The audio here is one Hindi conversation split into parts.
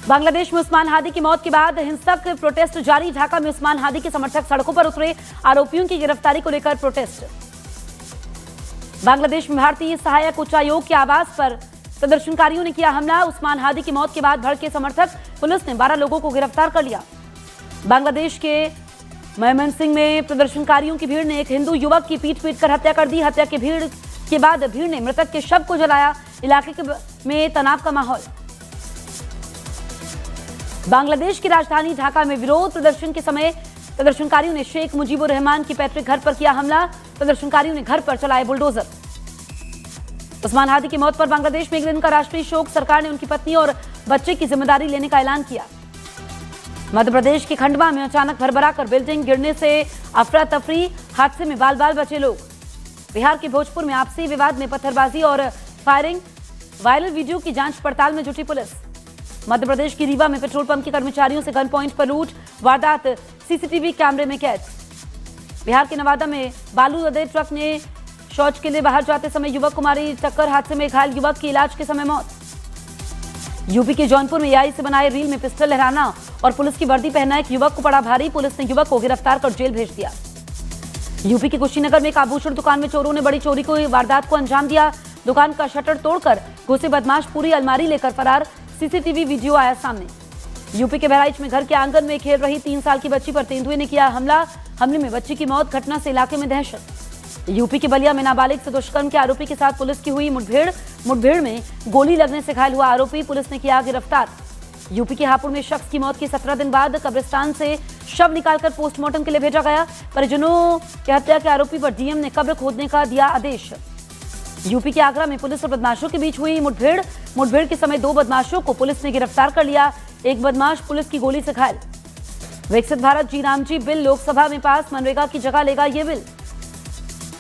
बांग्लादेश में उस्मान हादी की मौत के बाद हिंसक प्रोटेस्ट जारी। ढाका में उस्मान हादी के समर्थक सड़कों पर उतरे। आरोपियों की गिरफ्तारी को लेकर प्रोटेस्ट। बांग्लादेश में भारतीय सहायक उच्चायोग के आवास पर प्रदर्शनकारियों ने किया हमला। उस्मान हादी की मौत के बाद भड़के समर्थक पुलिस ने 12 लोगों को गिरफ्तार कर लिया। बांग्लादेश के मयमनसिंह में प्रदर्शनकारियों की भीड़ ने एक हिंदू युवक की पीट कर हत्या कर दी। हत्या की भीड़ के बाद भीड़ ने मृतक के शव को जलाया। इलाके में तनाव का माहौल। बांग्लादेश की राजधानी ढाका में विरोध प्रदर्शन के समय प्रदर्शनकारियों ने शेख मुजीबुर रहमान की पैतृक घर पर किया हमला। प्रदर्शनकारियों ने घर पर चलाए बुलडोजर। उस्मान हादी की मौत पर बांग्लादेश में एक दिन का राष्ट्रीय शोक। सरकार ने उनकी पत्नी और बच्चे की जिम्मेदारी लेने का ऐलान किया। मध्य प्रदेश के खंडवा में अचानक भरभराकर बिल्डिंग गिरने से अफरा तफरी। हादसे में बाल बाल बचे लोग। बिहार के भोजपुर में आपसी विवाद में पत्थरबाजी और फायरिंग। वायरल वीडियो की जांच पड़ताल में जुटी पुलिस। मध्य प्रदेश की रीवा में पेट्रोल पंप के कर्मचारियों से गन पॉइंट पर लूट। वारदात सीसीटीवी कैमरे में कैद। बिहार के नवादा में बालू लदे ट्रक ने शौच के लिए बाहर जाते समय युवक को मारी टक्कर। हादसे में घायल युवक की इलाज के समय मौत। यूपी के जौनपुर में एआई से बनाए रील में पिस्टल लहराना और पुलिस की वर्दी पहना एक युवक को पड़ा भारी। पुलिस ने युवक को गिरफ्तार कर जेल भेज दिया। यूपी के कुशीनगर में एक आभूषण दुकान में चोरों ने बड़ी चोरी को वारदात को अंजाम दिया। दुकान का शटर तोड़कर घुसे बदमाश पूरी अलमारी लेकर फरार। सीसीटीवी वीडियो आया सामने। यूपी के बहराइच में घर के आंगन में खेल रही 3 साल की बच्ची पर तेंदुए ने किया हमला। हमले में बच्ची की मौत। घटना से इलाके में दहशत। यूपी के बलिया में नाबालिग से दुष्कर्म के आरोपी के साथ पुलिस की हुई मुठभेड़ में गोली लगने से घायल हुआ आरोपी पुलिस ने किया गिरफ्तार। यूपी के हापुड़ में शख्स की मौत के 17 दिन बाद कब्रिस्तान से शव निकालकर पोस्टमार्टम के लिए भेजा गया। परिजनों की हत्या के आरोपी पर डीएम ने कब्र खोदने का दिया आदेश। यूपी के आगरा में पुलिस और बदमाशों के बीच हुई मुठभेड़ के समय 2 बदमाशों को पुलिस ने गिरफ्तार कर लिया। एक बदमाश पुलिस की गोली से घायल। विकसित भारत जी रामजी बिल लोकसभा में पास। मनरेगा की जगह लेगा ये बिल।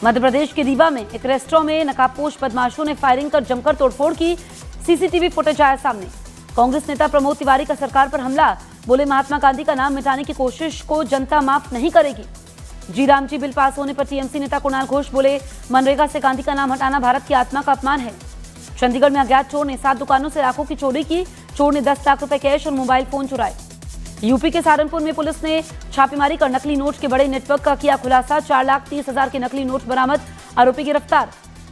मध्य प्रदेश के रीवा में एक रेस्टोरेंट में नकाबपोश बदमाशों ने फायरिंग कर जमकर तोड़फोड़ की। सीसीटीवी फुटेज आया सामने। कांग्रेस नेता प्रमोद तिवारी का सरकार पर हमला। बोले महात्मा गांधी का नाम मिटाने की कोशिश को जनता माफ नहीं करेगी। जी रामजी बिल पास होने पर टीएमसी नेता कुणाल घोष बोले मनरेगा से गांधी का नाम हटाना भारत की आत्मा का अपमान है। चंडीगढ़ में अज्ञात चोर ने 7 दुकानों से लाखों की चोरी की। चोर ने 10 लाख रुपए कैश और मोबाइल फोन चुराए। यूपी के सहारनपुर में पुलिस ने छापेमारी कर नकली नोट के बड़े नेटवर्क का किया खुलासा। 4,30,000 के नकली नोट बरामद। आरोपी गिरफ्तार।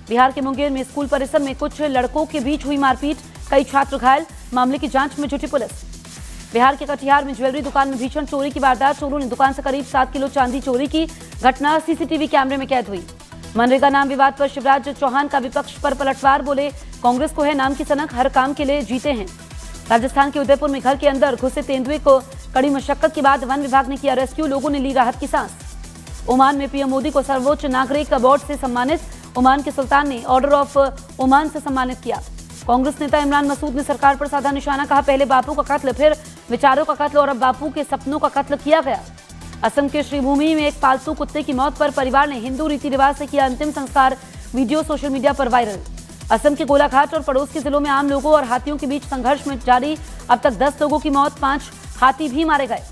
बिहार के मुंगेर में स्कूल परिसर में कुछ लड़कों के बीच हुई मारपीट। कई छात्र घायल। मामले की जांच में जुटी पुलिस। बिहार के कटिहार में ज्वेलरी दुकान में भीषण चोरी की वारदात। चोरों ने दुकान से करीब 7 किलो चांदी चोरी की। घटना सीसीटीवी कैमरे में कैद हुई। मनरेगा नाम विवाद पर शिवराज चौहान का विपक्ष पर पलटवार। बोले कांग्रेस को है नाम की सनक, हर काम के लिए जीते हैं। राजस्थान के उदयपुर में घर के अंदर घुसे तेंदुए को कड़ी मशक्कत के बाद वन विभाग ने किया रेस्क्यू। लोगों ने ली राहत की सांस। ओमान में पीएम मोदी को सर्वोच्च नागरिक अवार्ड से सम्मानित। ओमान के सुल्तान ने ऑर्डर ऑफ ओमान से सम्मानित किया। कांग्रेस नेता इमरान मसूद ने सरकार पर साधा निशाना। कहा पहले बापू का कत्ल, फिर विचारों का कत्ल और अब बापू के सपनों का कत्ल किया गया। असम के श्रीभूमि में एक पालतू कुत्ते की मौत पर परिवार ने हिंदू रीति रिवाज से किया अंतिम संस्कार। वीडियो सोशल मीडिया पर वायरल। असम के गोलाघाट और पड़ोस के जिलों में आम लोगों और हाथियों के बीच संघर्ष में जारी। अब तक 10 लोगों की मौत, 5 हाथी भी मारे गए।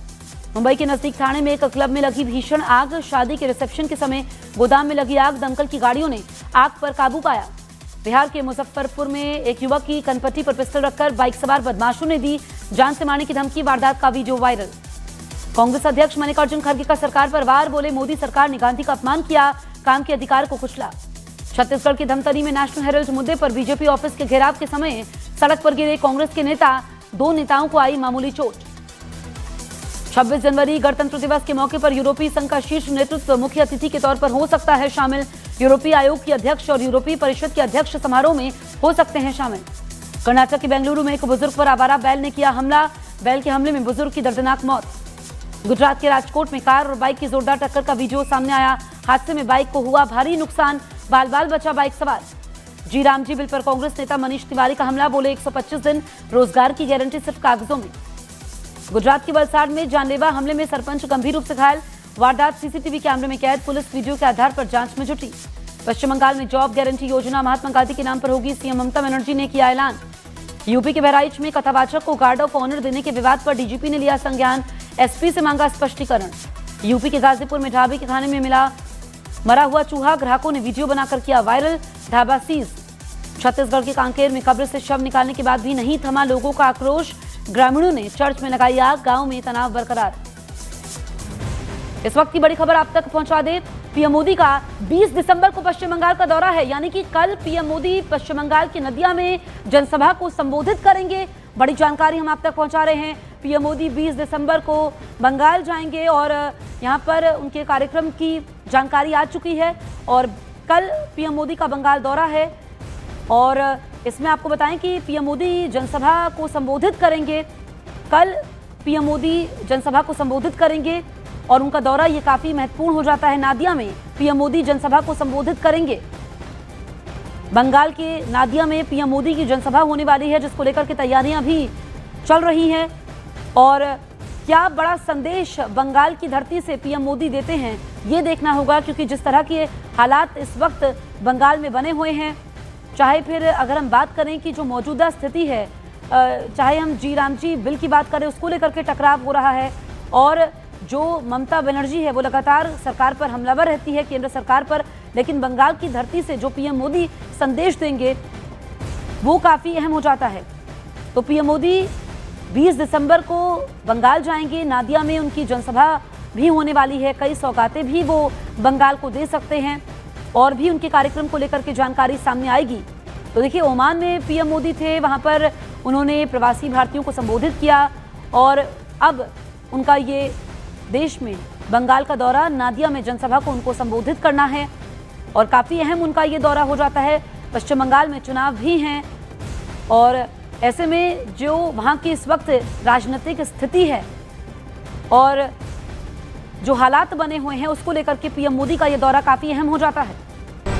मुंबई के नजदीक थाने में एक क्लब में लगी भीषण आग। शादी के रिसेप्शन के समय गोदाम में लगी आग। दमकल की गाड़ियों ने आग पर काबू पाया। बिहार के मुजफ्फरपुर में एक युवक की कनपट्टी पर पिस्टल रखकर बाइक सवार बदमाशों ने दी जान से मारने की धमकी। वारदात का वीडियो वायरल। कांग्रेस अध्यक्ष मल्लिकार्जुन खड़गे का सरकार पर वार। बोले मोदी सरकार ने गांधी का अपमान किया, काम के अधिकार को कुचला। छत्तीसगढ़ के धमतरी में नेशनल हेराल्ड मुद्दे पर बीजेपी ऑफिस के घेराव के समय सड़क पर गिरे कांग्रेस के नेता। 2 नेताओं को आई मामूली चोट। 26 जनवरी गणतंत्र दिवस के मौके पर यूरोपीय संघ का शीर्ष नेतृत्व मुख्य अतिथि के तौर पर हो सकता है शामिल। यूरोपीय आयोग की अध्यक्ष और यूरोपीय परिषद के अध्यक्ष समारोह में हो सकते हैं शामिल। कर्नाटक के बेंगलुरु में एक बुजुर्ग पर आवारा बैल ने किया हमला। बैल के हमले में बुजुर्ग की दर्दनाक मौत। गुजरात के राजकोट में कार और बाइक की जोरदार टक्कर का वीडियो सामने आया। हादसे में बाइक को हुआ भारी नुकसान। बाल बाल बचा बाइक सवार। जी रामजी बिल पर कांग्रेस नेता मनीष तिवारी का हमला। बोले 125 दिन रोजगार की गारंटी सिर्फ कागजों में। गुजरात के वलसाड़ में जानलेवा हमले में सरपंच गंभीर रूप से घायल। वारदात सीसीटीवी कैमरे में कैद। पुलिस वीडियो के आधार पर जांच में जुटी। पश्चिम बंगाल में जॉब गारंटी योजना महात्मा गांधी के नाम पर होगी। सीएम ममता बनर्जी ने किया ऐलान। यूपी के बहराइच में कथावाचक को गार्ड ऑफ ऑनर देने के विवाद पर डीजीपी ने लिया संज्ञान। एसपी से मांगा स्पष्टीकरण। यूपी के गाजीपुर में ढाबे के खाने में मिला मरा हुआ चूहा। ग्राहकों ने वीडियो बनाकर किया वायरल। ढाबा सीज। छत्तीसगढ़ के कांकेर में कब्र से शव निकालने के बाद भी नहीं थमा लोगों का आक्रोश। ग्रामीणों ने चर्च में लगाई आग, गांव में तनाव बरकरार। इस वक्त की बड़ी खबर आप तक पहुंचा दे। पीएम मोदी का 20 दिसंबर को पश्चिम बंगाल का दौरा है, यानी कि कल पीएम मोदी पश्चिम बंगाल की नदिया में जनसभा को संबोधित करेंगे। बड़ी जानकारी हम आप तक पहुंचा रहे हैं। पीएम मोदी 20 दिसंबर को बंगाल जाएंगे और यहां पर उनके कार्यक्रम की जानकारी आ चुकी है और कल पीएम मोदी का बंगाल दौरा है। और इसमें आपको बताएं कि पीएम मोदी जनसभा को संबोधित करेंगे। कल पीएम मोदी जनसभा को संबोधित करेंगे और उनका दौरा ये काफी महत्वपूर्ण हो जाता है। नादिया में पीएम मोदी जनसभा को संबोधित करेंगे। बंगाल के नादिया में पीएम मोदी की जनसभा होने वाली है, जिसको लेकर के तैयारियां भी चल रही हैं। और क्या बड़ा संदेश बंगाल की धरती से पीएम मोदी देते हैं, ये देखना होगा, क्योंकि जिस तरह के हालात इस वक्त बंगाल में बने हुए हैं, चाहे फिर अगर हम बात करें कि जो मौजूदा स्थिति है, चाहे हम जी राम जी बिल की बात करें, उसको लेकर के टकराव हो रहा है और जो ममता बनर्जी है वो लगातार सरकार पर हमलावर रहती है, केंद्र सरकार पर। लेकिन बंगाल की धरती से जो पीएम मोदी संदेश देंगे वो काफ़ी अहम हो जाता है। तो पीएम मोदी 20 दिसंबर को बंगाल जाएंगे। नादिया में उनकी जनसभा भी होने वाली है। कई सौगातें भी वो बंगाल को दे सकते हैं और भी उनके कार्यक्रम को लेकर के जानकारी सामने आएगी। तो देखिए, ओमान में पीएम मोदी थे, वहाँ पर उन्होंने प्रवासी भारतीयों को संबोधित किया और अब उनका ये देश में बंगाल का दौरा, नादिया में जनसभा को उनको संबोधित करना है और काफ़ी अहम उनका ये दौरा हो जाता है। पश्चिम बंगाल में चुनाव भी हैं और ऐसे में जो वहाँ की इस वक्त राजनीतिक स्थिति है और जो हालात बने हुए हैं, उसको लेकर के पीएम मोदी का ये दौरा काफ़ी अहम हो जाता है।